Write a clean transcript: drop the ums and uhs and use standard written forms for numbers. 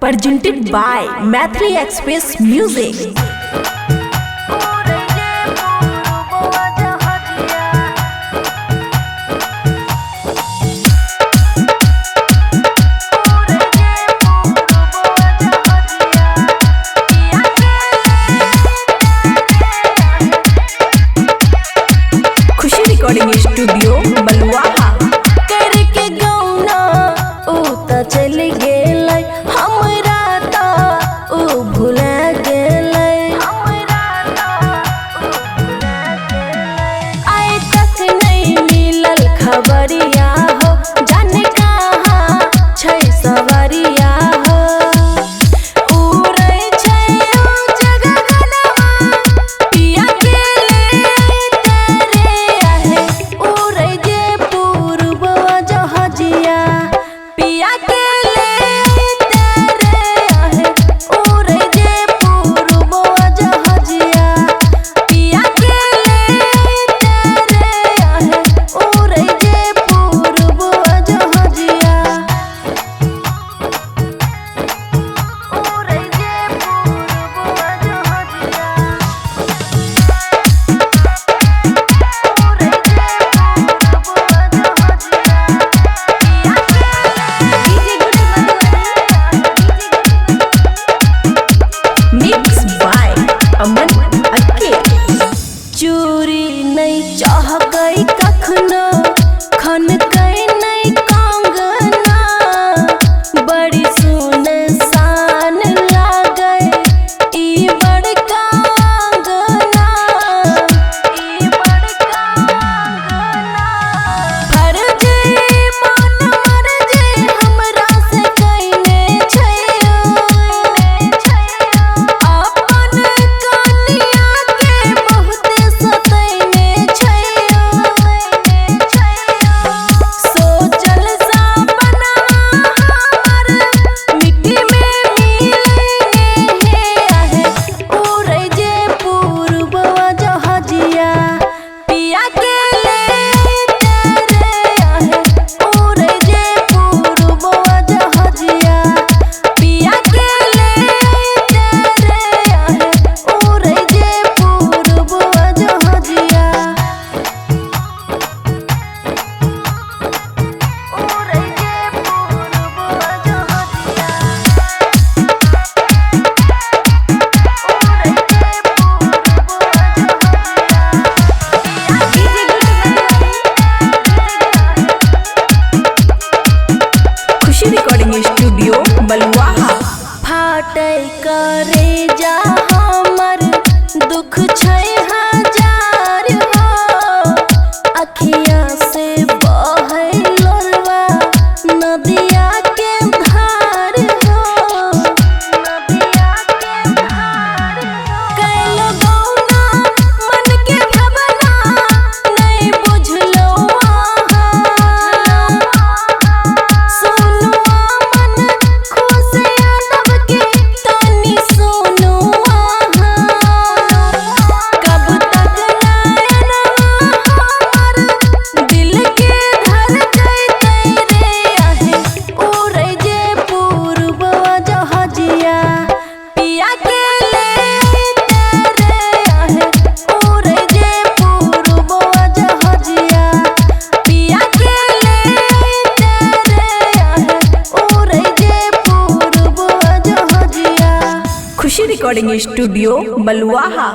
presented by Mathli Express Music. Khushi recording studio Baluaha. करके गौना ऊ त चल गेलै, हमरा त ऊ भुला गेलै। आइ तक नहीं मिलल खबरिया हो, जाने कहाँ छै सवरिया हो। उड़ै छै ओ जगगनवा, पिया के ले तेरे आहे। उड़ै जे पूर्ववा जहाजिया, पिया के ले तेरे आहे। उड़ै जे पूर्ववा जहाजिया, पिया के ले तेरे आहे। उड़ै जे पूर्ववा जहाजिया, उड़ै जे पूर्ववा जहाजिया। Mixed by Aman Akke. चूरी नहीं चाहकै कखनो, खनकै नहीं कंगना। बड़ी सुनसान लागै ई बड़का अंगना, ई बड़का अंगना। फर्ज मन मर्जी हमरा से कइने छैयो, अपन कनिया के बहुते सतैने छैयो। सोचल सपना हमर मिट्टी में मिलैने हे आहे। उड़ै जे पूर्ववा जहाजिया, पिया के ले तेरे आहे। उड़ै जे पूर्ववा जहाजिया, पिया के ले तेरे आहे। उड़ै जे पूर्ववा जहाजिया, उड़ै जे पूर्ववा जहाजिया। खुशी रिकॉर्डिंग स्टूडियो बलुआहा। फाटै करे जा हमर दुख छै हजार हो। अखिया से बहै लोरवा नदिया के धार हो, नदिया के धार हो। कैलो गौना मन के भावना, नहीं बुझलो अहाँ। सुनु मन खुश यादव के तनी सुनु अहाँ। कब तक नैनवा हमर दिल के धड़कै रे आहे। उड़ै जे पूर्ववा जहाजिया, पिया के ले तेरे आहे। उड़ै जे पूर्ववा जहाजिया, पिया के ले तेरे आहे। उड़ै जे पूर्ववा जहाजिया। खुशी रिकॉर्डिंग स्टूडियो बलुआहा।